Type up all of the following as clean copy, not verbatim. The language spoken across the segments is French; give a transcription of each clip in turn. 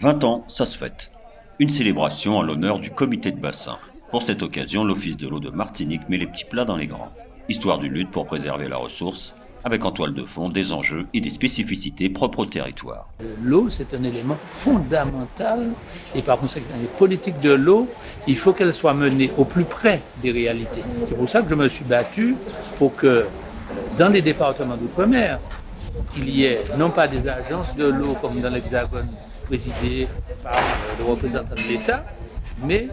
20 ans, ça se fête. Une célébration en l'honneur du comité de bassin. Pour cette occasion, l'Office de l'eau de Martinique met les petits plats dans les grands. Histoire d'une lutte pour préserver la ressource, avec en toile de fond des enjeux et des spécificités propres au territoire. L'eau, c'est un élément fondamental et par conséquent, les politiques de l'eau, il faut qu'elles soient menées au plus près des réalités. C'est pour ça que je me suis battu pour que dans les départements d'outre-mer, il y ait non pas des agences de l'eau comme dans l'Hexagone présidées par le représentant de l'État, mais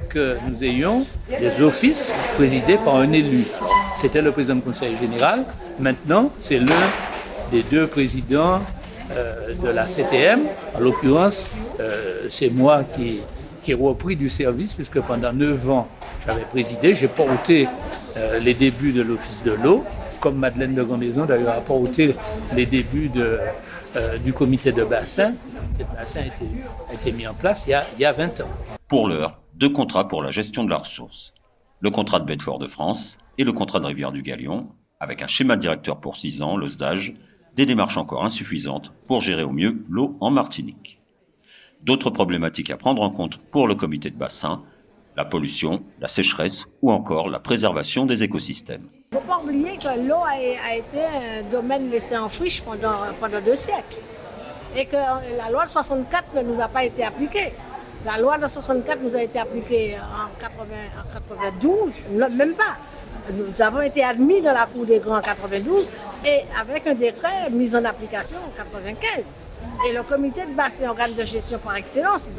que nous ayons des offices présidés par un élu. C'était le président du Conseil général. Maintenant, c'est l'un des deux présidents de la CTM. En l'occurrence, c'est moi qui ai repris du service, puisque pendant 9 ans, j'avais présidé. J'ai porté les débuts de l'Office de l'eau, comme Madeleine de Grandaison, d'ailleurs, a porté les débuts du comité de bassin. Le comité de bassin a été mis en place il y a 20 ans. Pour l'heure, 2 contrats pour la gestion de la ressource. Le contrat de Bedfort-de-France et le contrat de Rivière-du-Galion, avec un schéma directeur pour 6 ans, le SDAGE, des démarches encore insuffisantes pour gérer au mieux l'eau en Martinique. D'autres problématiques à prendre en compte pour le comité de bassin, la pollution, la sécheresse ou encore la préservation des écosystèmes. Il ne faut pas oublier que l'eau a été un domaine laissé en friche pendant 2 siècles et que la loi de 64 ne nous a pas été appliquée. La loi de 64 nous a été appliquée en 92, même pas. Nous avons été admis dans la Cour des Grands en 92 et avec un décret mis en application en 95. Et le comité de bassin, organe de gestion par excellence,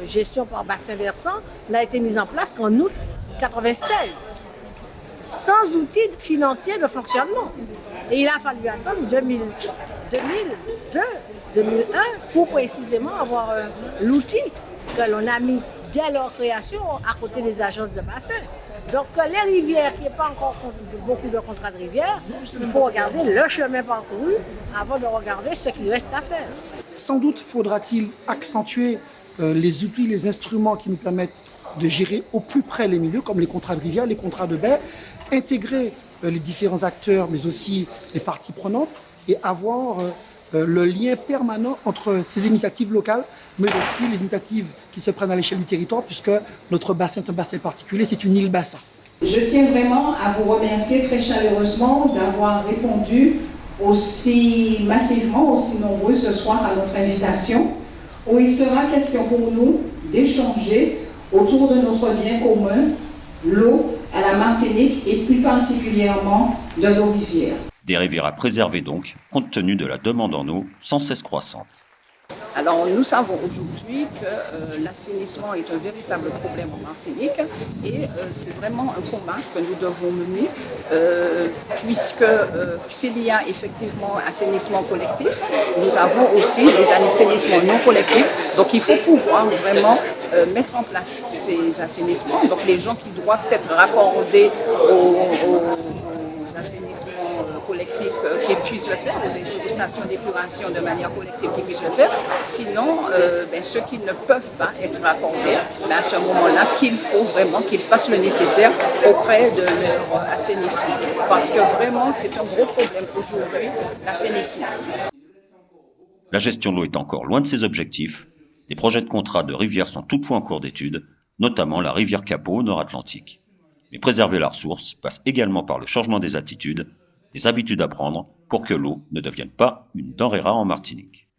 gestion par bassin versant, n'a été mis en place qu'en août 96, sans outils financiers de fonctionnement. Et il a fallu attendre 2002, 2001 pour précisément avoir l'outil que l'on a mis dès leur création à côté des agences de bassin. Donc les rivières, qui n'ont pas encore beaucoup de contrats de rivière, il faut regarder le chemin parcouru avant de regarder ce qu'il reste à faire. Sans doute faudra-t-il accentuer les outils, les instruments qui nous permettent de gérer au plus près les milieux, comme les contrats de rivière, les contrats de baie, intégrer les différents acteurs, mais aussi les parties prenantes, et avoir le lien permanent entre ces initiatives locales, mais aussi les initiatives qui se prennent à l'échelle du territoire, puisque notre bassin est un bassin particulier, c'est une île-bassin. Je tiens vraiment à vous remercier très chaleureusement d'avoir répondu aussi massivement, aussi nombreux ce soir à notre invitation, où il sera question pour nous d'échanger autour de notre bien commun, l'eau à la Martinique et plus particulièrement de nos rivières. Des rivières à préserver donc, compte tenu de la demande en eau sans cesse croissante. Alors nous savons aujourd'hui que l'assainissement est un véritable problème en Martinique et c'est vraiment un combat que nous devons mener puisque s'il y a effectivement assainissement collectif, nous avons aussi des assainissements non collectifs. Donc il faut pouvoir vraiment mettre en place ces assainissements. Donc les gens qui doivent être raccordés aux assainissements collectifs qui puissent le faire, aux stations d'épuration de manière collective qui puissent le faire. Sinon, ceux qui ne peuvent pas être raccordés, à ce moment-là, qu'il faut vraiment qu'ils fassent le nécessaire auprès de leur assainissement. Parce que vraiment, c'est un gros problème aujourd'hui, l'assainissement. La gestion de l'eau est encore loin de ses objectifs. Des projets de contrat de rivières sont toutefois en cours d'étude, notamment la rivière Capot au Nord-Atlantique. Mais préserver la ressource passe également par le changement des attitudes, des habitudes à prendre pour que l'eau ne devienne pas une denrée rare en Martinique.